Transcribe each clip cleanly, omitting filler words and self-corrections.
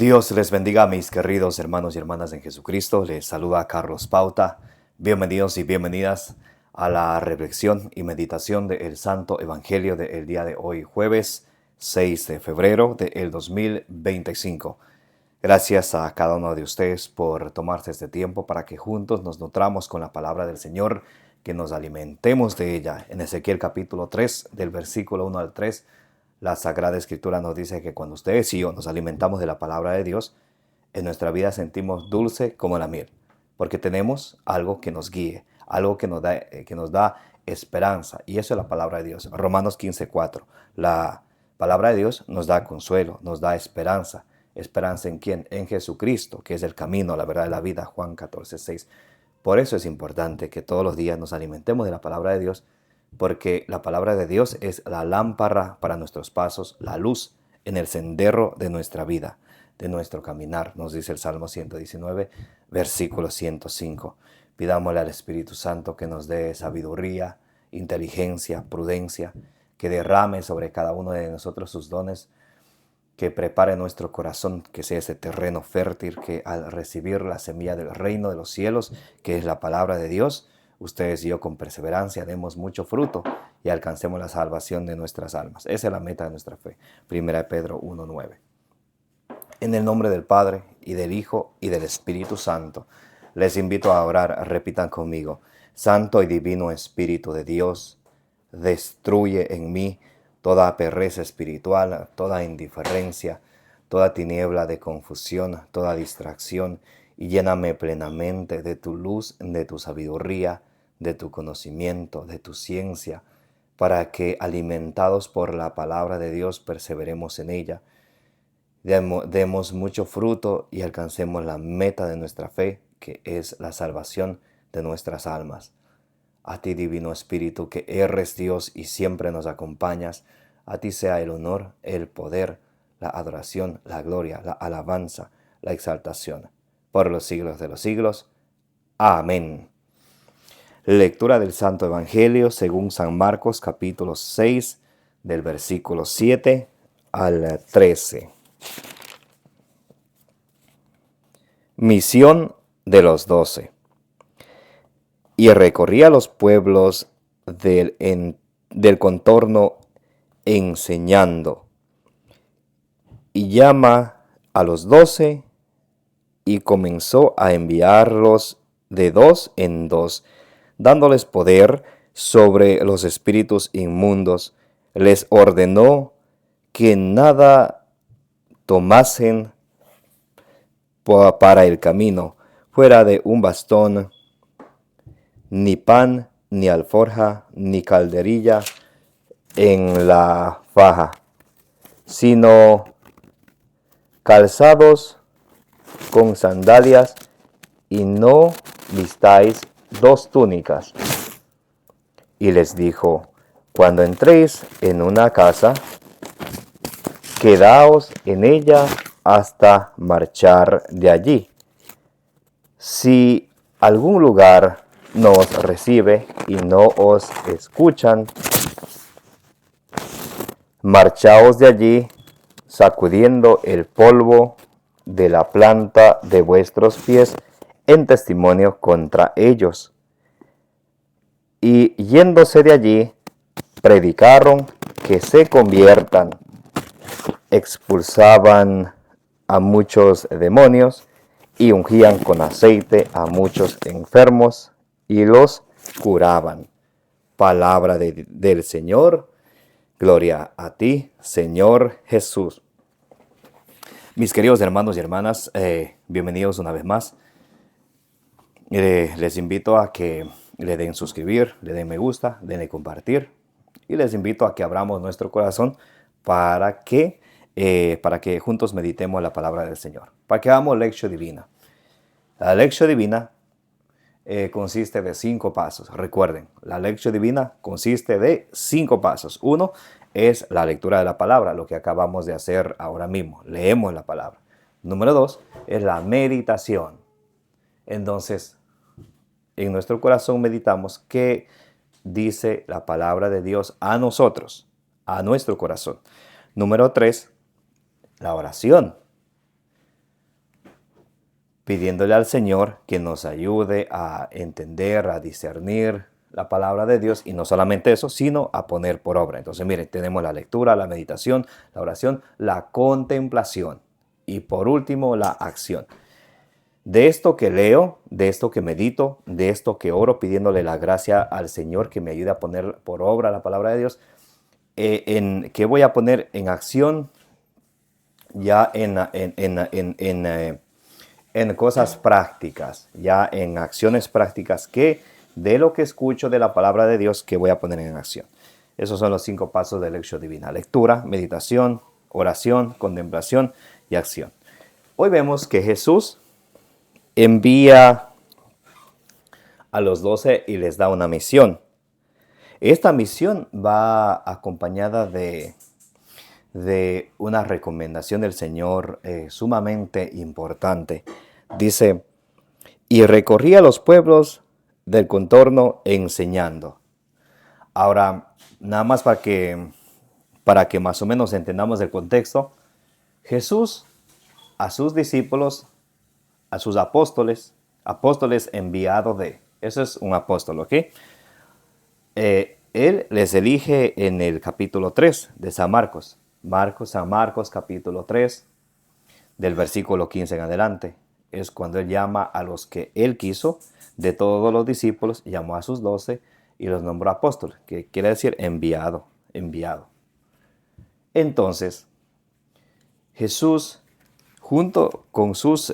Dios les bendiga, mis queridos hermanos y hermanas en Jesucristo. Les saluda Carlos Pauta. Bienvenidos y bienvenidas a la reflexión y meditación del Santo Evangelio del día de hoy, jueves 6 de febrero del 2025. Gracias a cada uno de ustedes por tomarse este tiempo para que juntos nos nutramos con la palabra del Señor, que nos alimentemos de ella. En Ezequiel capítulo 3, del versículo 1 al 3, la Sagrada Escritura nos dice que cuando ustedes y yo nos alimentamos de la palabra de Dios, en nuestra vida sentimos dulce como la miel, porque tenemos algo que nos guíe, algo que nos da esperanza, y eso es la palabra de Dios. Romanos 15:4. La palabra de Dios nos da consuelo, nos da esperanza. ¿Esperanza en quién? En Jesucristo, que es el camino, la verdad y la vida. Juan 14:6. Por eso es importante que todos los días nos alimentemos de la palabra de Dios, porque la palabra de Dios es la lámpara para nuestros pasos, la luz en el sendero de nuestra vida, de nuestro caminar, nos dice el Salmo 119, versículo 105. Pidámosle al Espíritu Santo que nos dé sabiduría, inteligencia, prudencia, que derrame sobre cada uno de nosotros sus dones, que prepare nuestro corazón, que sea ese terreno fértil, que al recibir la semilla del reino de los cielos, que es la palabra de Dios, ustedes y yo con perseverancia demos mucho fruto y alcancemos la salvación de nuestras almas. Esa es la meta de nuestra fe. 1 Pedro 1:9. En el nombre del Padre, y del Hijo, y del Espíritu Santo, les invito a orar. Repitan conmigo: Santo y divino Espíritu de Dios, destruye en mí toda pereza espiritual, toda indiferencia, toda tiniebla de confusión, toda distracción, y lléname plenamente de tu luz, de tu sabiduría, de tu conocimiento, de tu ciencia, para que, alimentados por la palabra de Dios, perseveremos en ella, demos mucho fruto y alcancemos la meta de nuestra fe, que es la salvación de nuestras almas. A ti, Divino Espíritu, que eres Dios y siempre nos acompañas, a ti sea el honor, el poder, la adoración, la gloria, la alabanza, la exaltación, por los siglos de los siglos. Amén. Lectura del Santo Evangelio según San Marcos, capítulo 6, del versículo 7 al 13. Misión de los 12. Y recorría los pueblos del contorno enseñando. Y llama a los 12 y comenzó a enviarlos de dos en dos, dándoles poder sobre los espíritus inmundos. Les ordenó que nada tomasen para el camino, fuera de un bastón, ni pan, ni alforja, ni calderilla en la faja, sino calzados con sandalias, y no vistáis dos túnicas. Y les dijo: cuando entréis en una casa, quedaos en ella hasta marchar de allí. Si algún lugar no os recibe y no os escuchan, marchaos de allí, sacudiendo el polvo de la planta de vuestros pies en testimonio contra ellos. Y yéndose de allí, predicaron que se conviertan. Expulsaban a muchos demonios y ungían con aceite a muchos enfermos y los curaban. Palabra del Señor. Gloria a ti, Señor Jesús. Mis queridos hermanos y hermanas, bienvenidos una vez más. Les invito a que le den suscribir, le den me gusta, denle compartir. Y les invito a que abramos nuestro corazón para que juntos meditemos la palabra del Señor. Para que hagamos lección divina. La lección divina consiste de 5 pasos. Recuerden, la lección divina consiste de 5 pasos. 1 es la lectura de la palabra, lo que acabamos de hacer ahora mismo. Leemos la palabra. Número 2 es la meditación. Entonces, en nuestro corazón meditamos qué dice la palabra de Dios a nosotros, a nuestro corazón. Número 3, la oración. pidiéndole al Señor que nos ayude a entender, a discernir la palabra de Dios, y no solamente eso, sino a poner por obra. Entonces, miren, tenemos la lectura, la meditación, la oración, la contemplación y por último la acción. De esto que leo, de esto que medito, de esto que oro pidiéndole la gracia al Señor que me ayude a poner por obra la palabra de Dios, que voy a poner en acción ya en cosas prácticas, ya en acciones prácticas, que de lo que escucho de la palabra de Dios que voy a poner en acción. Esos son los 5 pasos de lección divina: lectura, meditación, oración, contemplación y acción. Hoy vemos que Jesús envía a los 12 y les da una misión. Esta misión va acompañada de una recomendación del Señor sumamente importante. Dice: y recorría los pueblos del contorno enseñando. Ahora, nada más para que más o menos entendamos el contexto, Jesús a sus discípulos, a sus apóstoles enviados de, eso es un apóstol, ¿ok? Él les elige en el capítulo 3 de San Marcos. San Marcos capítulo 3, del versículo 15 en adelante. Es cuando él llama a los que él quiso, de todos los discípulos, llamó a sus 12 y los nombró apóstoles, que quiere decir enviado. Entonces, Jesús, junto con sus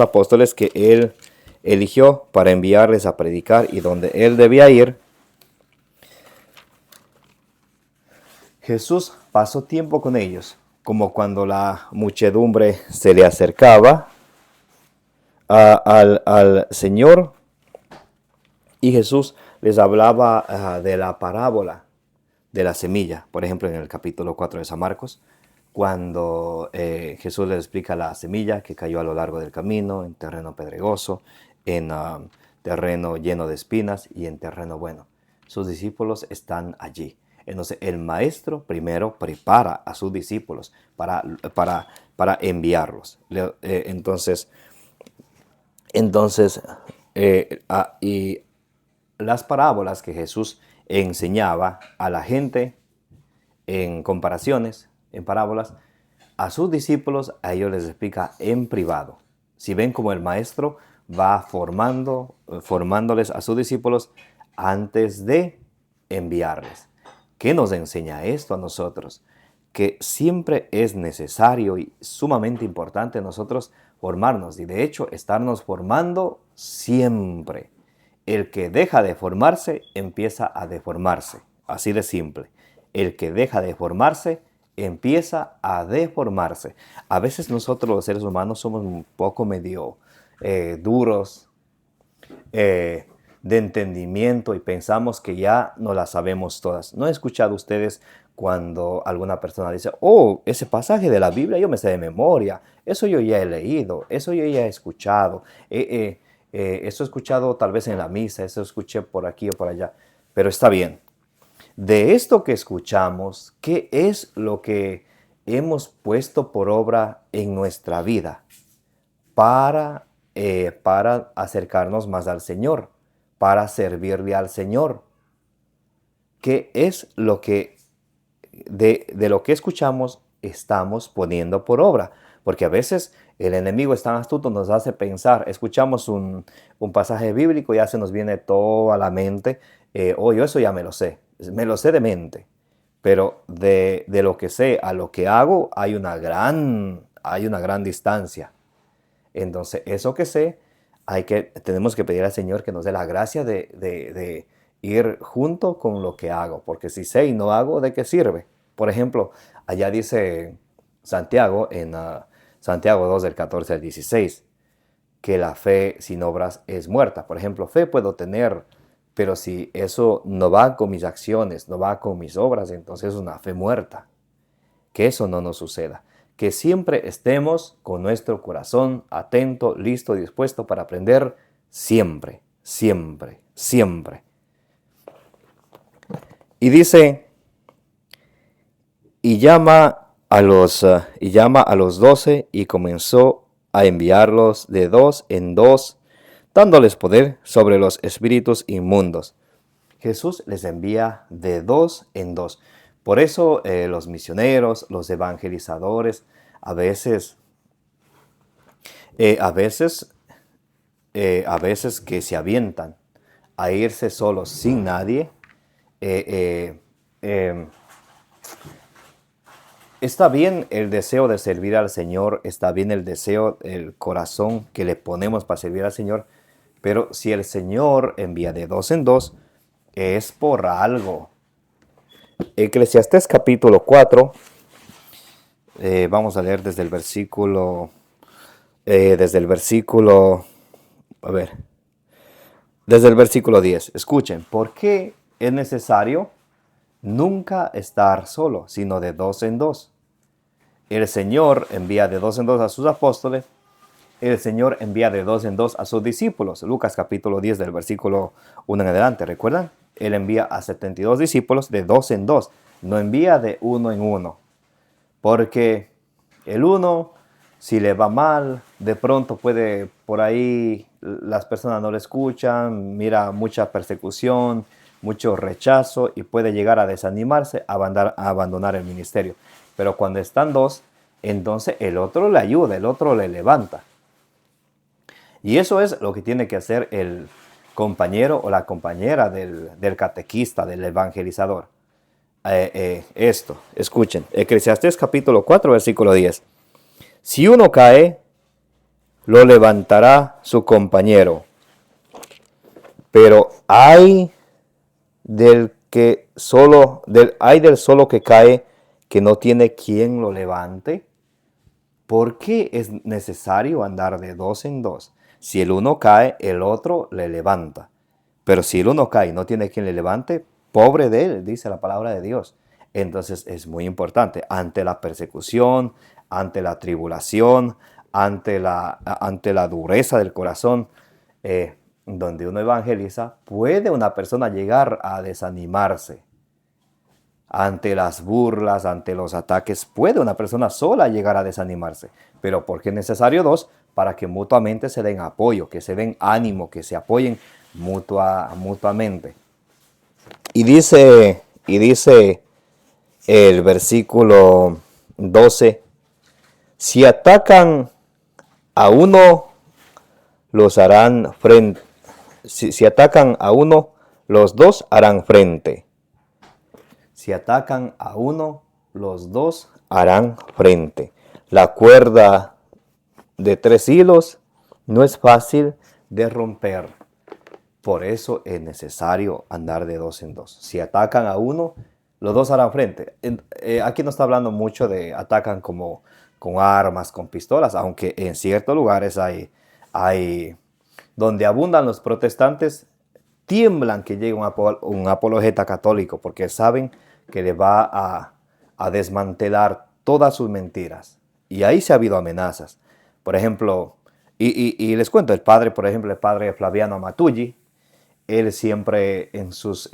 apóstoles que él eligió para enviarles a predicar y donde él debía ir, Jesús pasó tiempo con ellos, como cuando la muchedumbre se le acercaba al Señor, y Jesús les hablaba de la parábola de la semilla. Por ejemplo, en el capítulo 4 de San Marcos, cuando Jesús les explica la semilla que cayó a lo largo del camino, en terreno pedregoso, en terreno lleno de espinas y en terreno bueno. Sus discípulos están allí. Entonces, el maestro primero prepara a sus discípulos para enviarlos. Y las parábolas que Jesús enseñaba a la gente en comparaciones, en parábolas, a sus discípulos, a ellos les explica en privado. Si ven como el maestro va formándoles a sus discípulos antes de enviarles. ¿Qué nos enseña esto a nosotros? Que siempre es necesario y sumamente importante nosotros formarnos, y de hecho estarnos formando siempre. El que deja de formarse empieza a deformarse, así de simple. El que deja de formarse empieza a deformarse. A veces nosotros los seres humanos somos un poco medio duros de entendimiento y pensamos que ya no las sabemos todas. ¿No he escuchado ustedes cuando alguna persona dice: oh, ese pasaje de la Biblia yo me sé de memoria, eso yo ya he leído, eso yo ya he escuchado, eso he escuchado tal vez en la misa, eso escuché por aquí o por allá? Pero está bien. De esto que escuchamos, ¿qué es lo que hemos puesto por obra en nuestra vida para acercarnos más al Señor, para servirle al Señor? ¿Qué es lo que de lo que escuchamos estamos poniendo por obra? Porque a veces el enemigo es tan astuto, nos hace pensar, escuchamos un pasaje bíblico y ya se nos viene todo a la mente. Yo eso ya me lo sé de mente, pero de lo que sé a lo que hago hay una gran distancia. Entonces, eso que sé, tenemos que pedir al Señor que nos dé la gracia de ir junto con lo que hago, porque si sé y no hago, ¿de qué sirve? Por ejemplo, allá dice Santiago, en Santiago 2, del 14 al 16, que la fe sin obras es muerta. Por ejemplo, fe puedo tener, pero si eso no va con mis acciones, no va con mis obras, entonces es una fe muerta. Que eso no nos suceda. Que siempre estemos con nuestro corazón atento, listo y dispuesto para aprender siempre, siempre, siempre. Y dice: y llama y llama a los 12 y comenzó a enviarlos de dos en dos, dándoles poder sobre los espíritus inmundos. Jesús les envía de dos en dos. Por eso los misioneros, los evangelizadores, a veces que se avientan a irse solos sin nadie, está bien el deseo de servir al Señor, está bien el deseo, el corazón que le ponemos para servir al Señor, pero si el Señor envía de dos en dos, es por algo. Eclesiastés capítulo 4, vamos a leer desde el versículo, desde el versículo 10. Escuchen, ¿por qué es necesario nunca estar solo, sino de dos en dos? El Señor envía de dos en dos a sus apóstoles. El Señor envía de dos en dos a sus discípulos. Lucas capítulo 10 del versículo 1 en adelante, ¿recuerdan? Él envía a 72 discípulos de dos en dos. No envía de uno en uno. Porque el uno, si le va mal, de pronto puede, por ahí las personas no le escuchan, mira mucha persecución, mucho rechazo y puede llegar a desanimarse, a abandonar el ministerio. Pero cuando están dos, entonces el otro le ayuda, el otro le levanta. Y eso es lo que tiene que hacer el compañero o la compañera del catequista, del evangelizador. Escuchen, Eclesiastés capítulo 4, versículo 10. Si uno cae, lo levantará su compañero, pero hay del solo que cae, que no tiene quien lo levante. ¿Por qué es necesario andar de dos en dos? Si el uno cae, el otro le levanta. Pero si el uno cae y no tiene quien le levante, pobre de él, dice la palabra de Dios. Entonces es muy importante, ante la persecución, ante la tribulación, ante la dureza del corazón, donde uno evangeliza, puede una persona llegar a desanimarse. Ante las burlas, ante los ataques, puede una persona sola llegar a desanimarse. Pero ¿por qué es necesario dos? Para que mutuamente se den apoyo, que se den ánimo, que se apoyen mutuamente. Y dice el versículo 12, si atacan a uno, los harán frente. Si atacan a uno, los dos harán frente. Si atacan a uno, los dos harán frente. La cuerda de 3 hilos no es fácil de romper. Por eso es necesario andar de dos en dos. Si atacan a uno, los dos harán frente. Aquí no está hablando mucho de atacan como con armas, con pistolas, aunque en ciertos lugares hay donde abundan los protestantes, tiemblan que llegue un apologeta católico porque saben que le va a desmantelar todas sus mentiras. Y ahí se ha habido amenazas. Por ejemplo, y les cuento, el padre Flaviano Amatulli, él siempre en sus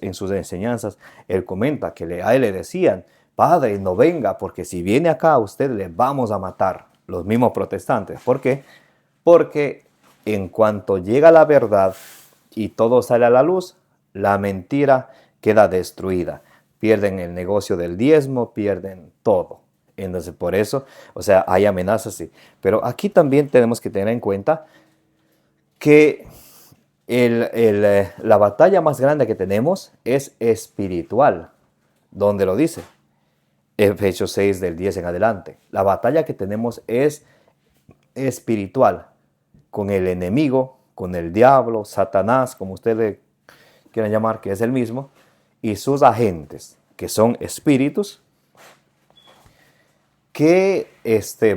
enseñanzas, él comenta que a él le decían, padre, no venga, porque si viene acá a usted le vamos a matar. Los mismos protestantes. ¿Por qué? Porque en cuanto llega la verdad y todo sale a la luz, la mentira queda destruida. Pierden el negocio del diezmo, pierden todo. Entonces, por eso, hay amenazas, sí. Pero aquí también tenemos que tener en cuenta que la batalla más grande que tenemos es espiritual. ¿Dónde lo dice? Efesios 6 del 10 en adelante. La batalla que tenemos es espiritual, con el enemigo, con el diablo, Satanás, como ustedes quieran llamar, que es el mismo, y sus agentes, que son espíritus, que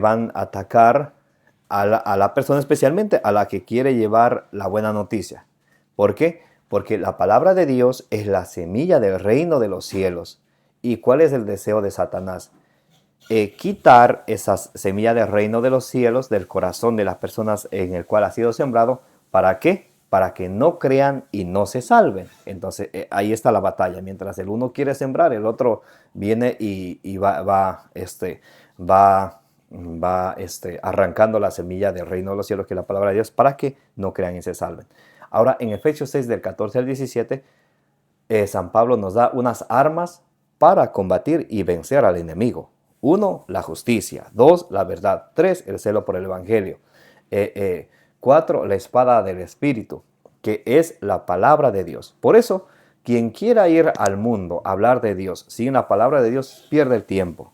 van a atacar a la persona, especialmente a la que quiere llevar la buena noticia. ¿Por qué? Porque la palabra de Dios es la semilla del reino de los cielos. ¿Y cuál es el deseo de Satanás? Quitar esas semillas del reino de los cielos del corazón de las personas en el cual ha sido sembrado. ¿Para qué? para que no crean y no se salven. Entonces ahí está la batalla. Mientras el uno quiere sembrar, el otro viene y va arrancando la semilla del reino de los cielos, que es la palabra de Dios, para que no crean y se salven. Ahora, en Efesios 6, del 14 al 17, San Pablo nos da unas armas para combatir y vencer al enemigo. 1, la justicia. 2, la verdad. 3, el celo por el evangelio. 4, la espada del Espíritu, que es la palabra de Dios. Por eso, quien quiera ir al mundo a hablar de Dios sin la palabra de Dios, pierde el tiempo.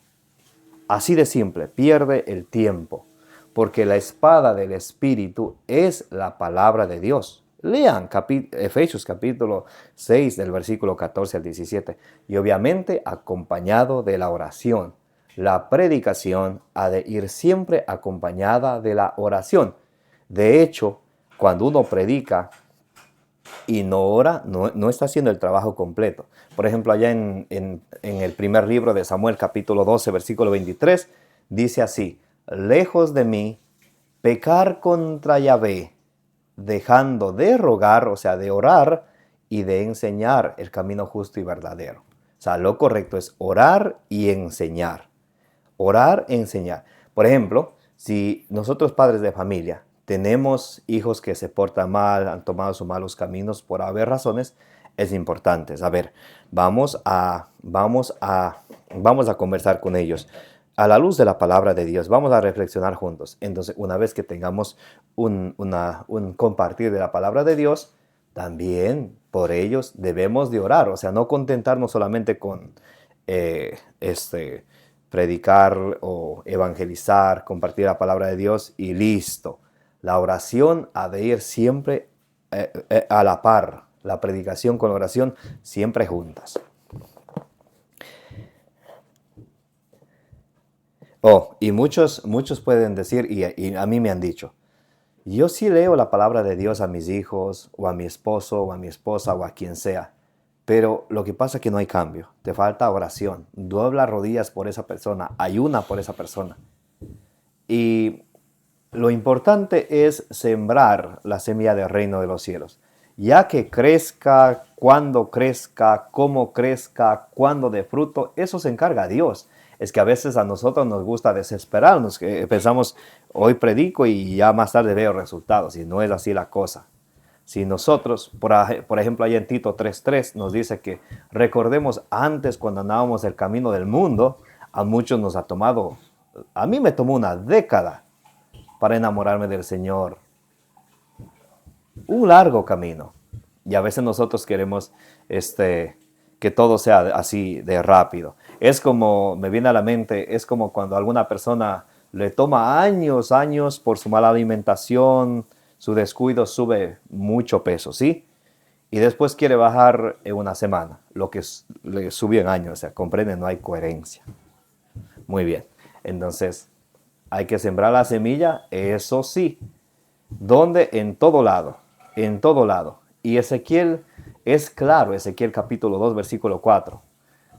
Así de simple, pierde el tiempo. Porque la espada del Espíritu es la palabra de Dios. Lean Efesios capítulo 6 del versículo 14 al 17. Y obviamente acompañado de la oración. La predicación ha de ir siempre acompañada de la oración. De hecho, cuando uno predica y no ora, no está haciendo el trabajo completo. Por ejemplo, allá en el primer libro de Samuel, capítulo 12, versículo 23, dice así: lejos de mí pecar contra Yahvé, dejando de rogar, o sea, de orar y de enseñar el camino justo y verdadero. O sea, lo correcto es orar y enseñar. Orar e enseñar. Por ejemplo, si nosotros padres de familia tenemos hijos que se portan mal, han tomado sus malos caminos por haber razones, es importante. A ver, vamos a conversar con ellos a la luz de la palabra de Dios. Vamos a reflexionar juntos. Entonces, una vez que tengamos un compartir de la palabra de Dios, también por ellos debemos de orar. O sea, no contentarnos solamente con predicar o evangelizar, compartir la palabra de Dios y listo. La oración ha de ir siempre a la par. La predicación con la oración siempre juntas. Y muchos pueden decir, y a mí me han dicho, yo sí leo la palabra de Dios a mis hijos, o a mi esposo, o a mi esposa, o a quien sea, pero lo que pasa es que no hay cambio. Te falta oración. Dobla rodillas por esa persona, ayuna por esa persona. Y lo importante es sembrar la semilla del reino de los cielos. Ya que crezca, cómo crezca, cuándo dé fruto, eso se encarga Dios. Es que a veces a nosotros nos gusta desesperarnos, que pensamos, hoy predico y ya más tarde veo resultados, y no es así la cosa. Si nosotros, por ejemplo, allá en Tito 3:3 nos dice que recordemos antes cuando andábamos el camino del mundo, a muchos nos ha tomado, a mí me tomó una década para enamorarme del Señor. Un largo camino. Y a veces nosotros queremos que todo sea así de rápido. Es como, me viene a la mente, es como cuando a alguna persona le toma años por su mala alimentación, su descuido, sube mucho peso, ¿sí? Y después quiere bajar en una semana, lo que le subió en años. O sea, comprende, no hay coherencia. Muy bien. Entonces, hay que sembrar la semilla, eso sí. ¿Dónde? En todo lado. En todo lado. Y Ezequiel es claro, Ezequiel capítulo 2, versículo 4.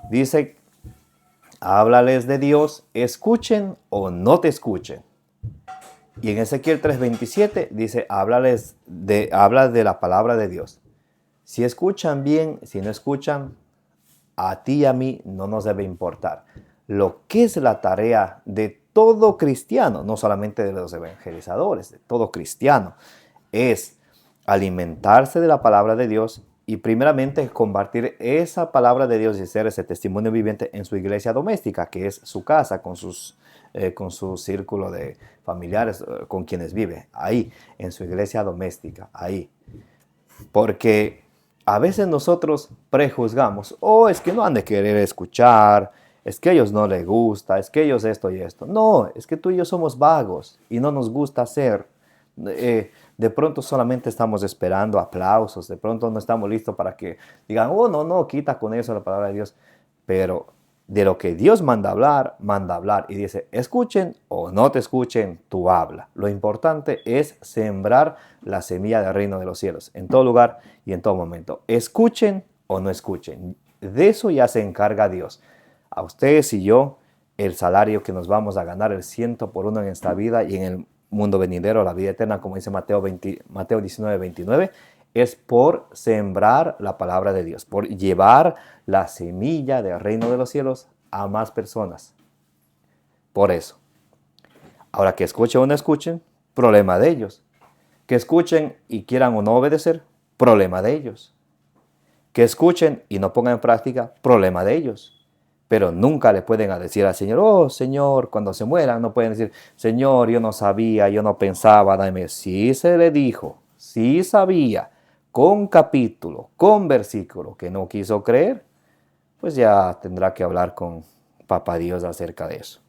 Dice, háblales de Dios, escuchen o no te escuchen. Y en Ezequiel 3:27 dice, habla de la palabra de Dios. Si escuchan bien, si no escuchan, a ti y a mí no nos debe importar. Lo que es la tarea de todo cristiano, no solamente de los evangelizadores, de todo cristiano, es alimentarse de la palabra de Dios y primeramente compartir esa palabra de Dios y ser ese testimonio viviente en su iglesia doméstica, que es su casa, con su círculo de familiares, con quienes vive, ahí, en su iglesia doméstica, ahí. Porque a veces nosotros prejuzgamos, es que no han de querer escuchar, es que a ellos no les gusta, es que ellos esto y esto. No, es que tú y yo somos vagos y no nos gusta hacer. De pronto solamente estamos esperando aplausos, de pronto no estamos listos para que digan, no, quita con eso la palabra de Dios. Pero de lo que Dios manda hablar. Y dice, escuchen o no te escuchen, tú habla. Lo importante es sembrar la semilla del reino de los cielos, en todo lugar y en todo momento. Escuchen o no escuchen. De eso ya se encarga Dios. A ustedes y yo, el salario que nos vamos a ganar, el 100 por 1 en esta vida y en el mundo venidero, la vida eterna, como dice Mateo 19:29, es por sembrar la palabra de Dios, por llevar la semilla del reino de los cielos a más personas. Por eso. Ahora, que escuchen o no escuchen, problema de ellos. Que escuchen y quieran o no obedecer, problema de ellos. Que escuchen y no pongan en práctica, problema de ellos. Pero nunca le pueden decir al Señor, oh Señor, cuando se mueran, no pueden decir, Señor, yo no sabía, yo no pensaba, dame. Sí se le dijo, sí sabía, con capítulo, con versículo, que no quiso creer, pues ya tendrá que hablar con Papá Dios acerca de eso.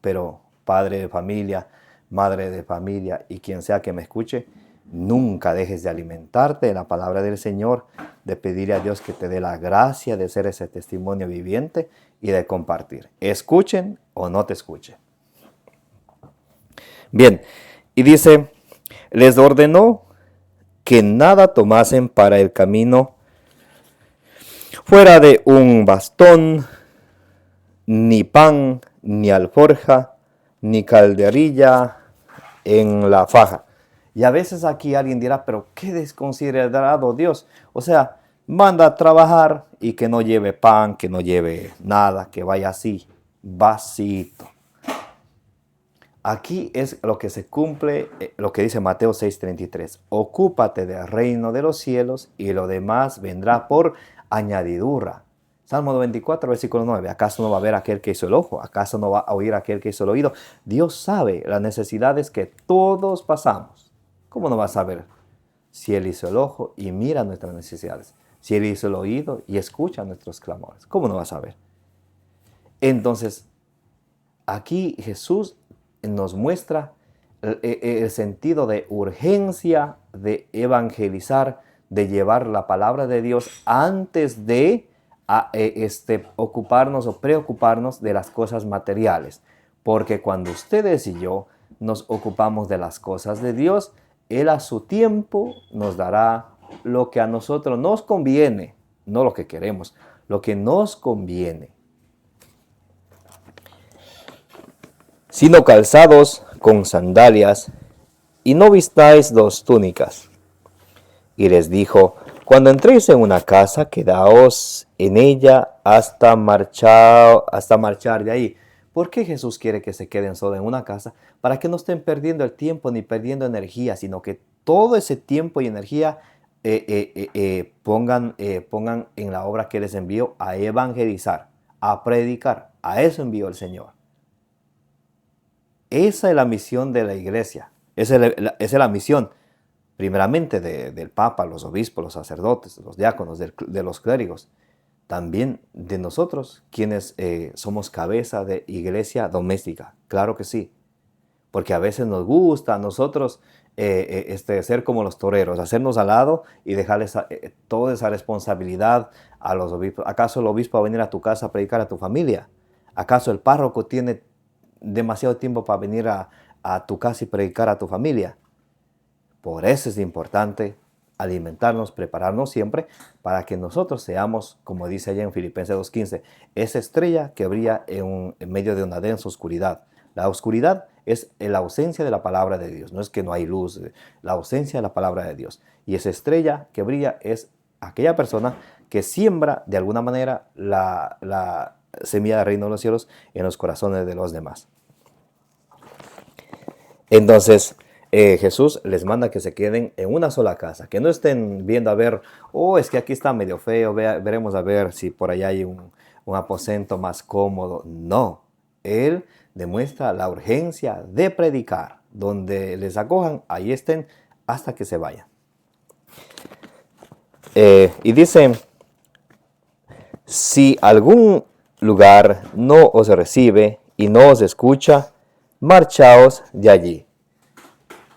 Pero padre de familia, madre de familia y quien sea que me escuche, nunca dejes de alimentarte de la palabra del Señor, de pedirle a Dios que te dé la gracia de ser ese testimonio viviente y de compartir. Escuchen o no te escuchen. Bien, y dice, les ordenó que nada tomasen para el camino fuera de un bastón, ni pan, ni alforja, ni calderilla en la faja. Y a veces aquí alguien dirá, pero qué desconsiderado Dios. O sea, manda a trabajar y que no lleve pan, que no lleve nada, que vaya así, vasito. Aquí es lo que se cumple, lo que dice Mateo 6:33. Ocúpate del reino de los cielos y lo demás vendrá por añadidura. Salmo 94, versículo 9. ¿Acaso no va a ver aquel que hizo el ojo? ¿Acaso no va a oír aquel que hizo el oído? Dios sabe las necesidades que todos pasamos. ¿Cómo no va a saber? Si Él hizo el ojo y mira nuestras necesidades. Si Él hizo el oído y escucha nuestros clamores. ¿Cómo no va a saber? Entonces, aquí Jesús nos muestra el sentido de urgencia de evangelizar, de llevar la palabra de Dios antes de ocuparnos o preocuparnos de las cosas materiales. Porque cuando ustedes y yo nos ocupamos de las cosas de Dios, Él a su tiempo nos dará lo que a nosotros nos conviene, no lo que queremos, lo que nos conviene. Sino calzados con sandalias, y no vistáis dos túnicas. Y les dijo, cuando entréis en una casa, quedaos en ella hasta marchar de ahí. ¿Por qué Jesús quiere que se queden solo en una casa? Para que no estén perdiendo el tiempo ni perdiendo energía, sino que todo ese tiempo y energía pongan en la obra que les envió a evangelizar, a predicar. A eso envió el Señor. Esa es la misión de la iglesia. Esa es la misión, primeramente, del Papa, los obispos, los sacerdotes, los diáconos, de los clérigos. También de nosotros, quienes somos cabeza de iglesia doméstica. Claro que sí. Porque a veces nos gusta a nosotros ser como los toreros, hacernos al lado y dejarles toda esa responsabilidad a los obispos. ¿Acaso el obispo va a venir a tu casa a predicar a tu familia? ¿Acaso el párroco tiene demasiado tiempo para venir a tu casa y predicar a tu familia? Por eso es importante alimentarnos, prepararnos siempre para que nosotros seamos, como dice allá en Filipenses 2:15, esa estrella que brilla en medio de una densa oscuridad. La oscuridad es la ausencia de la palabra de Dios, no es que no hay luz, la ausencia de la palabra de Dios. Y esa estrella que brilla es aquella persona que siembra de alguna manera la semilla del reino de los cielos en los corazones de los demás. Entonces, Jesús les manda que se queden en una sola casa, que no estén viendo a ver, oh, es que aquí está medio feo, veremos a ver si por allá hay un aposento más cómodo. No, Él demuestra la urgencia de predicar. Donde les acojan, ahí estén hasta que se vayan. Y dice, si algún lugar no os recibe y no os escucha, marchaos de allí.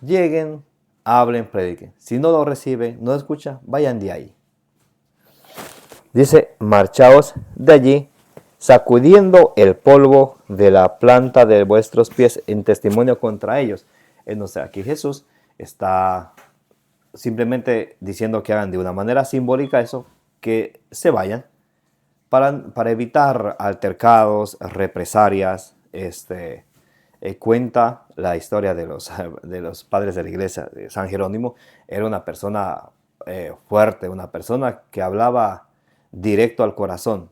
Lleguen, hablen, prediquen. Si no lo recibe, no escucha, vayan de ahí. Dice, marchaos de allí, sacudiendo el polvo de la planta de vuestros pies en testimonio contra ellos. Entonces aquí Jesús está simplemente diciendo que hagan de una manera simbólica eso, que se vayan para evitar altercados, represalias. Cuenta la historia de los padres de la iglesia de San Jerónimo. Era una persona fuerte, una persona que hablaba directo al corazón.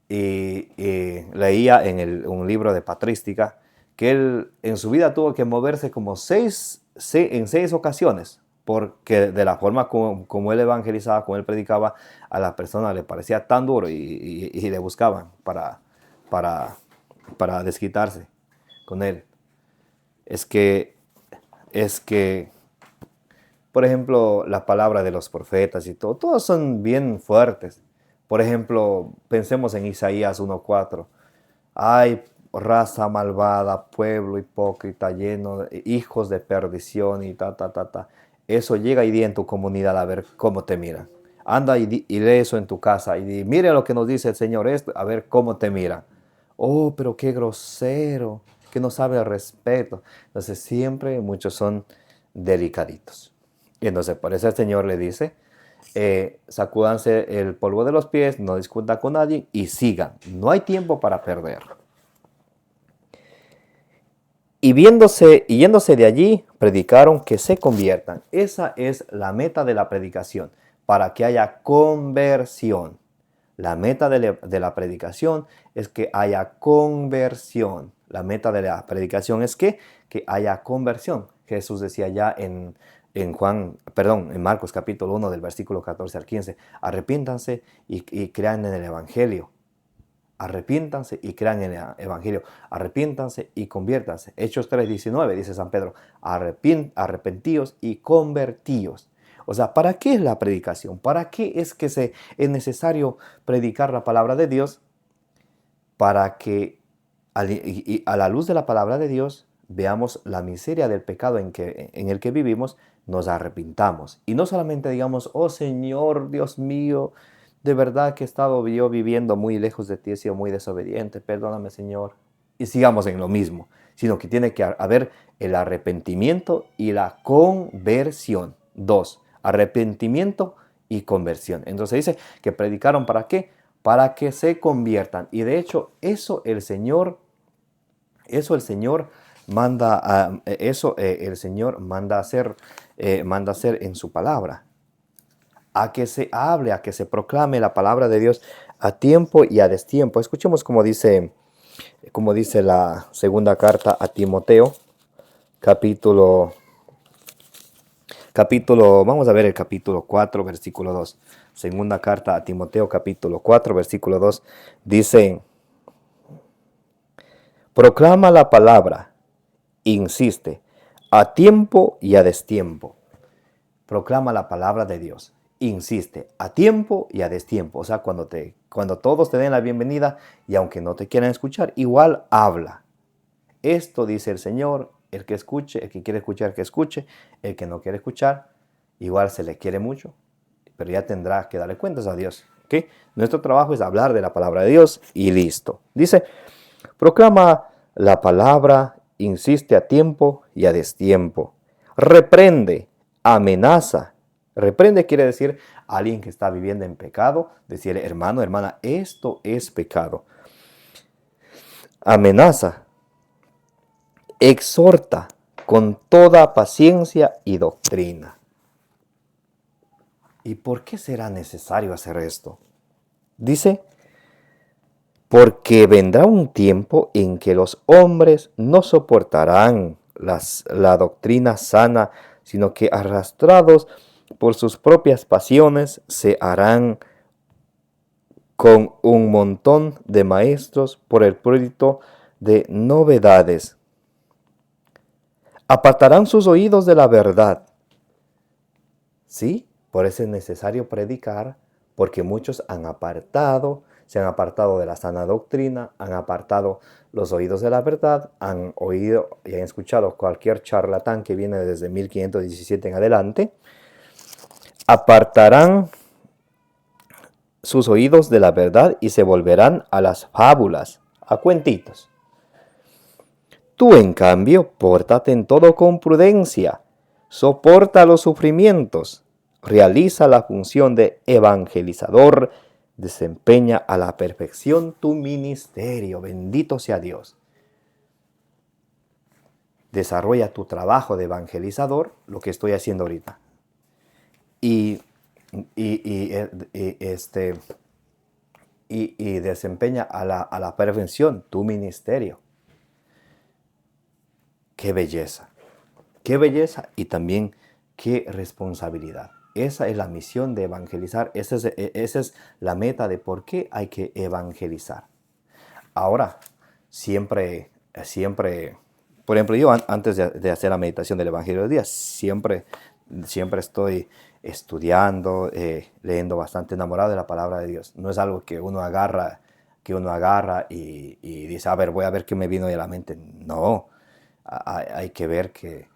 Y leía en un libro de patrística que él en su vida tuvo que moverse como en seis ocasiones, porque de la forma como él evangelizaba, como él predicaba, a las personas le parecía tan duro y le buscaban para desquitarse con él. Es que, por ejemplo, la palabra de los profetas y todo, todos son bien fuertes. Por ejemplo, pensemos en Isaías 1:4. Ay, raza malvada, pueblo hipócrita, lleno de hijos de perdición y ta. Eso llega y di en tu comunidad a ver cómo te miran. Anda y lee eso en tu casa y di, mire lo que nos dice el Señor, esto, a ver cómo te miran. Oh, pero qué grosero, que no sabe el respeto. Entonces siempre muchos son delicaditos. Y entonces por eso el Señor le dice, sacúdanse el polvo de los pies, no discutan con nadie y sigan. No hay tiempo para perder. Y yéndose de allí, predicaron que se conviertan. Esa es la meta de la predicación, para que haya conversión. La meta de la predicación es que haya conversión. La meta de la predicación es que haya conversión. Jesús decía ya en Marcos capítulo 1 del versículo 14 al 15, arrepiéntanse y crean en el Evangelio. Arrepiéntanse y crean en el Evangelio. Arrepiéntanse y conviértanse. Hechos 3:19 dice San Pedro, arrepentíos y convertíos. O sea, ¿para qué es la predicación? ¿Para qué es que es necesario predicar la palabra de Dios? Para que a la luz de la palabra de Dios veamos la miseria del pecado en el que vivimos, nos arrepintamos. Y no solamente digamos, oh Señor, Dios mío, de verdad que he estado yo viviendo muy lejos de ti, he sido muy desobediente, perdóname Señor. Y sigamos en lo mismo, sino que tiene que haber el arrepentimiento y la conversión. 2. Arrepentimiento y conversión. Entonces dice que predicaron ¿para qué? Para que se conviertan. Y de hecho, eso el Señor manda a hacer en su palabra. A que se hable, a que se proclame la palabra de Dios a tiempo y a destiempo. Escuchemos como dice la segunda carta a Timoteo, capítulo, vamos a ver el capítulo 4, versículo 2. Segunda carta a Timoteo, capítulo 4, versículo 2, dice, proclama la palabra, insiste, a tiempo y a destiempo. Proclama la palabra de Dios. Insiste, a tiempo y a destiempo. O sea, cuando todos te den la bienvenida y aunque no te quieran escuchar, igual habla. Esto dice el Señor, el que escuche, el que quiere escuchar, que escuche. El que no quiere escuchar, igual se le quiere mucho, pero ya tendrá que darle cuentas a Dios. ¿Okay? Nuestro trabajo es hablar de la palabra de Dios y listo. Dice, proclama la palabra, insiste a tiempo y a destiempo. Reprende, amenaza. Reprende quiere decir a alguien que está viviendo en pecado, decirle, hermano, hermana, esto es pecado. Amenaza, exhorta con toda paciencia y doctrina. ¿Y por qué será necesario hacer esto? Dice, porque vendrá un tiempo en que los hombres no soportarán la doctrina sana, sino que arrastrados por sus propias pasiones se harán con un montón de maestros por el proyecto de novedades. Apartarán sus oídos de la verdad. Sí, por eso es necesario predicar, porque muchos se han apartado de la sana doctrina, han apartado los oídos de la verdad, han oído y han escuchado cualquier charlatán que viene desde 1517 en adelante. Apartarán sus oídos de la verdad y se volverán a las fábulas, a cuentitos. Tú, en cambio, pórtate en todo con prudencia, soporta los sufrimientos, realiza la función de evangelizador, desempeña a la perfección tu ministerio. Bendito sea Dios. Desarrolla tu trabajo de evangelizador, lo que estoy haciendo ahorita. y, y, y desempeña a la perfección tu ministerio. ¡Qué belleza! ¡Qué belleza! Y también qué responsabilidad. Esa es la misión de evangelizar. Esa es la meta de por qué hay que evangelizar. Ahora, siempre, por ejemplo, yo antes de hacer la meditación del Evangelio del día, siempre estoy estudiando, leyendo, bastante enamorado de la palabra de Dios. No es algo que uno agarra y dice, a ver, voy a ver qué me vino de la mente. No, hay que ver que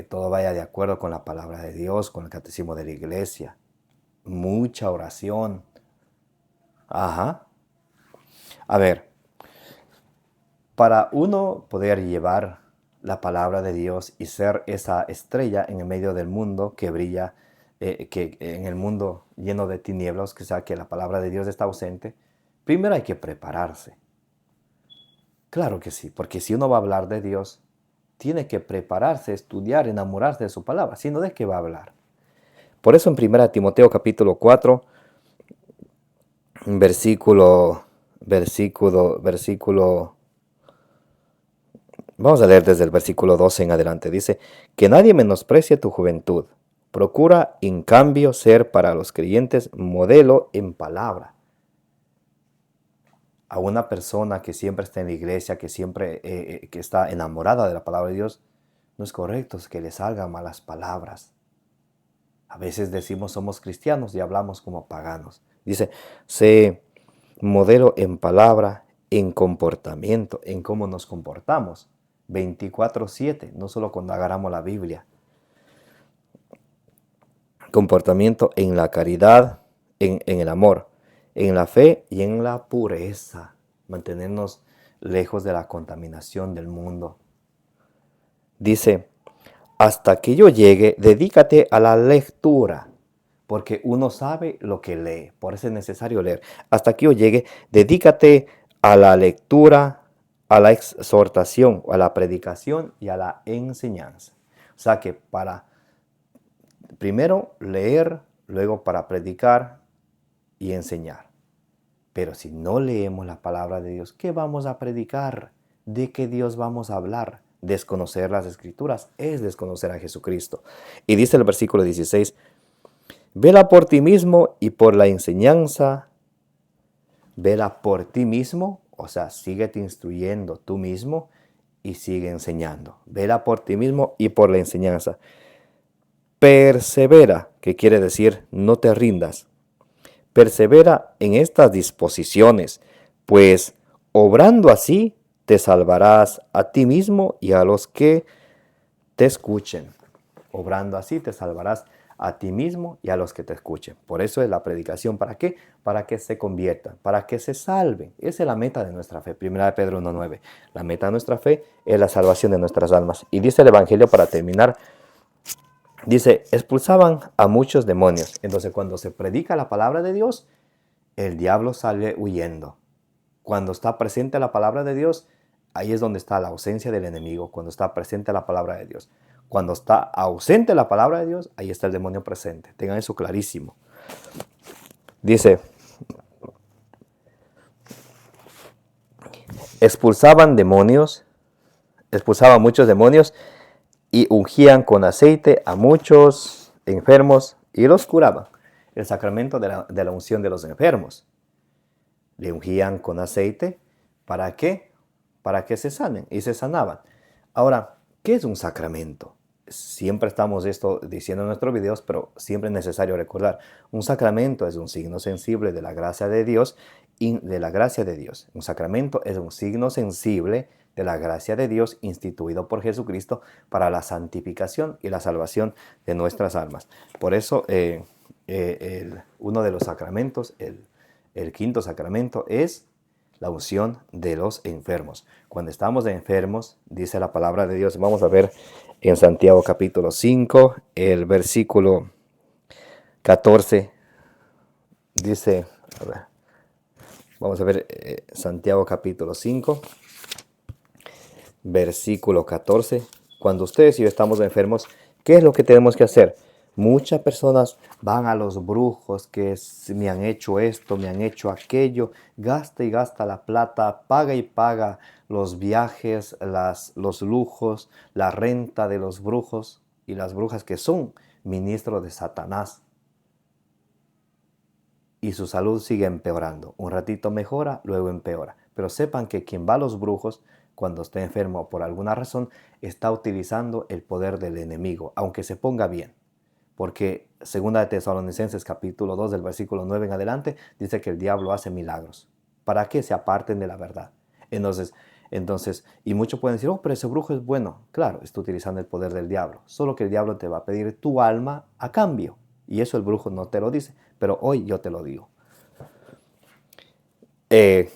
todo vaya de acuerdo con la palabra de Dios, con el catecismo de la iglesia. Mucha oración. Ajá. A ver, para uno poder llevar la palabra de Dios y ser esa estrella en el medio del mundo que brilla, que en el mundo lleno de tinieblas, que sea que la palabra de Dios está ausente, primero hay que prepararse. Claro que sí, porque si uno va a hablar de Dios, tiene que prepararse, estudiar, enamorarse de su palabra, si no, ¿de qué va a hablar? Por eso en 1 Timoteo capítulo 4, versículo vamos a leer desde el versículo 12 en adelante. Dice, que nadie menosprecie tu juventud. Procura, en cambio, ser para los creyentes modelo en palabra. A una persona que siempre está en la iglesia, que siempre que está enamorada de la palabra de Dios, no es correcto que le salgan malas palabras. A veces decimos somos cristianos y hablamos como paganos. Dice, sé modelo en palabra, en comportamiento, en cómo nos comportamos. 24/7, no solo cuando agarramos la Biblia. Comportamiento en la caridad, en el amor, en la fe y en la pureza. Mantenernos lejos de la contaminación del mundo. Dice, hasta que yo llegue, dedícate a la lectura, porque uno sabe lo que lee, por eso es necesario leer. Hasta que yo llegue, dedícate a la lectura, a la exhortación, a la predicación y a la enseñanza. O sea que para primero leer, luego para predicar y enseñar. Pero si no leemos la palabra de Dios, ¿qué vamos a predicar? ¿De qué Dios vamos a hablar? Desconocer las Escrituras es desconocer a Jesucristo. Y dice el versículo 16, vela por ti mismo y por la enseñanza. Vela por ti mismo, o sea, síguete instruyendo tú mismo y sigue enseñando. Vela por ti mismo y por la enseñanza. Persevera, que quiere decir no te rindas. Persevera en estas disposiciones, pues obrando así te salvarás a ti mismo y a los que te escuchen. Obrando así te salvarás a ti mismo y a los que te escuchen. Por eso es la predicación. ¿Para qué? Para que se conviertan, para que se salven. Esa es la meta de nuestra fe. 1 Pedro 1:9. La meta de nuestra fe es la salvación de nuestras almas. Y dice el Evangelio para terminar, dice, expulsaban a muchos demonios. Entonces cuando se predica la palabra de Dios, el diablo sale huyendo. Cuando está presente la palabra de Dios, ahí es donde está la ausencia del enemigo, cuando está presente la palabra de Dios. Cuando está ausente la palabra de Dios, ahí está el demonio presente. Tengan eso clarísimo. Dice, expulsaban muchos demonios y ungían con aceite a muchos enfermos y los curaban. El sacramento de la unción de los enfermos. Le ungían con aceite, ¿para qué? Para que se sanen, y se sanaban. Ahora, ¿qué es un sacramento? Siempre estamos esto diciendo en nuestros videos, pero siempre es necesario recordar. Un sacramento es un signo sensible de la gracia de Dios Un sacramento es un signo sensible de la gracia de Dios instituido por Jesucristo para la santificación y la salvación de nuestras almas. Por eso, uno de los sacramentos, el quinto sacramento, es la unción de los enfermos. Cuando estamos enfermos, dice la palabra de Dios, vamos a ver en Santiago capítulo 5, el versículo 14, dice, vamos a ver Santiago capítulo 5, versículo 14. Cuando ustedes y yo estamos enfermos, ¿qué es lo que tenemos que hacer? Muchas personas van a los brujos que me han hecho esto, me han hecho aquello, gasta y gasta la plata, paga y paga los viajes, los lujos, la renta de los brujos y las brujas que son ministros de Satanás. Y su salud sigue empeorando. Un ratito mejora, luego empeora. Pero sepan que quien va a los brujos, cuando esté enfermo por alguna razón, está utilizando el poder del enemigo, aunque se ponga bien. Porque 2 de Tesalonicenses capítulo 2 del versículo 9 en adelante, dice que el diablo hace milagros. ¿Para que se aparten de la verdad? Entonces, y muchos pueden decir, oh, pero ese brujo es bueno. Claro, está utilizando el poder del diablo. Solo que el diablo te va a pedir tu alma a cambio. Y eso el brujo no te lo dice, pero hoy yo te lo digo.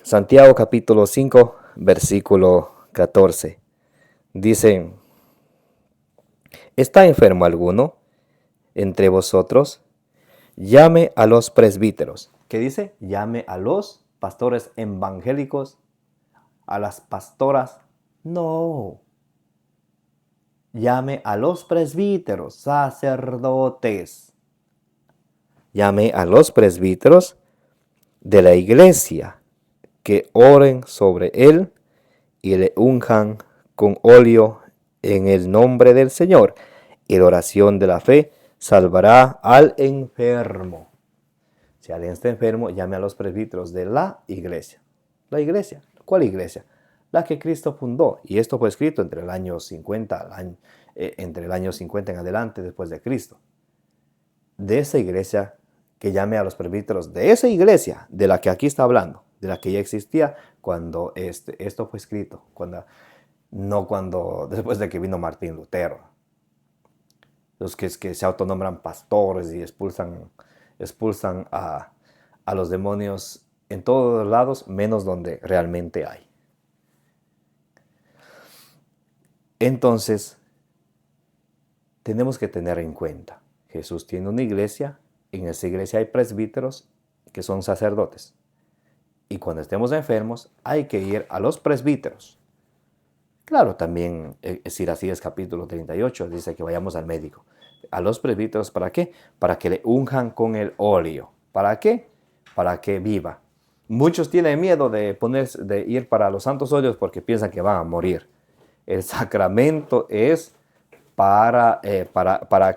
Santiago capítulo 5, versículo 14. Dice, ¿está enfermo alguno entre vosotros? Llame a los presbíteros. ¿Qué dice? Llame a los pastores evangélicos, a las pastoras. No. Llame a los presbíteros, sacerdotes. Llame a los presbíteros de la iglesia, que oren sobre él y le unjan con óleo en el nombre del Señor. Y la oración de la fe salvará al enfermo. Si alguien está enfermo, llame a los presbíteros de la iglesia. ¿La iglesia? ¿Cuál iglesia? La que Cristo fundó. Y esto fue escrito entre el año 50, entre el año 50 en adelante después de Cristo. De esa iglesia, que llame a los presbíteros de esa iglesia, de la que aquí está hablando, de la que ya existía cuando esto fue escrito, después de que vino Martín Lutero. Los que se autonombran pastores y expulsan a los demonios en todos lados, menos donde realmente hay. Entonces, tenemos que tener en cuenta, Jesús tiene una iglesia, en esa iglesia hay presbíteros que son sacerdotes. Y cuando estemos enfermos, hay que ir a los presbíteros. Claro, también Siracías capítulo 38 dice que vayamos al médico. A los presbíteros, ¿para qué? Para que le unjan con el óleo. ¿Para qué? Para que viva. Muchos tienen miedo de ir para los santos óleos porque piensan que van a morir. El sacramento es para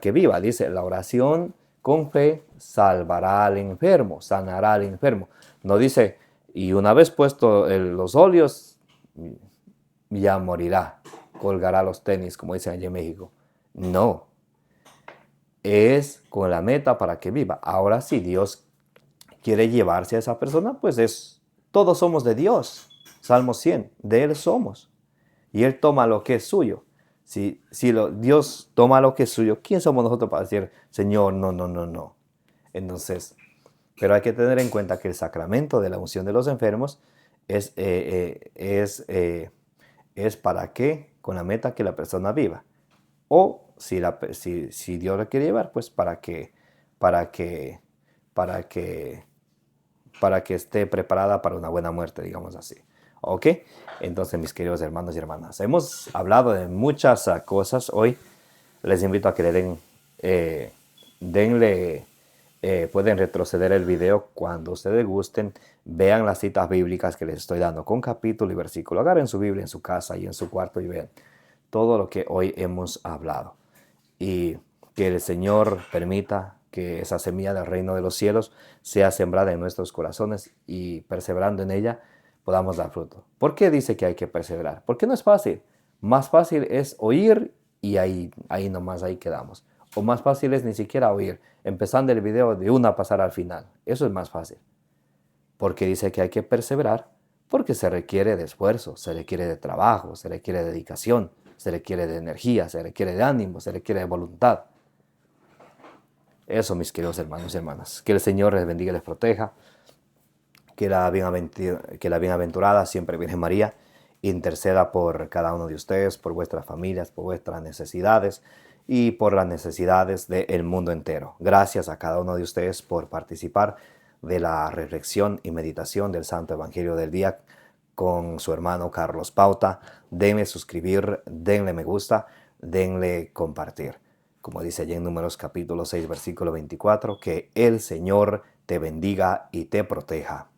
que viva. Dice, la oración con fe salvará al enfermo, sanará al enfermo. No dice, y una vez puesto los óleos, ya morirá, colgará los tenis, como dicen allí en México. No, es con la meta para que viva. Ahora, si Dios quiere llevarse a esa persona, pues todos somos de Dios. Salmo 100, de Él somos. Y Él toma lo que es suyo. Si Dios toma lo que es suyo, ¿quién somos nosotros para decir, Señor, no? Entonces, pero hay que tener en cuenta que el sacramento de la unción de los enfermos es para que, con la meta que la persona viva. O si Dios la quiere llevar, pues para que esté preparada para una buena muerte, digamos así. ¿Ok? Entonces, mis queridos hermanos y hermanas, hemos hablado de muchas cosas hoy. Les invito a que le pueden retroceder el video cuando ustedes gusten. Vean las citas bíblicas que les estoy dando con capítulo y versículo. Agarren su Biblia en su casa y en su cuarto y vean todo lo que hoy hemos hablado. Y que el Señor permita que esa semilla del reino de los cielos sea sembrada en nuestros corazones y perseverando en ella podamos dar fruto. ¿Por qué dice que hay que perseverar? Porque no es fácil. Más fácil es oír y ahí nomás ahí quedamos. O más fácil es ni siquiera oír, empezando el video de una pasar al final. Eso es más fácil. Porque dice que hay que perseverar, porque se requiere de esfuerzo, se requiere de trabajo, se requiere de dedicación, se requiere de energía, se requiere de ánimo, se requiere de voluntad. Eso, mis queridos hermanos y hermanas. Que el Señor les bendiga y les proteja. Que la bienaventurada siempre Virgen María interceda por cada uno de ustedes, por vuestras familias, por vuestras necesidades y por las necesidades del mundo entero. Gracias a cada uno de ustedes por participar de la reflexión y meditación del Santo Evangelio del Día con su hermano Carlos Pauta. Denle suscribir, denle me gusta, denle compartir. como dice allí en Números capítulo 6, versículo 24, que el Señor te bendiga y te proteja.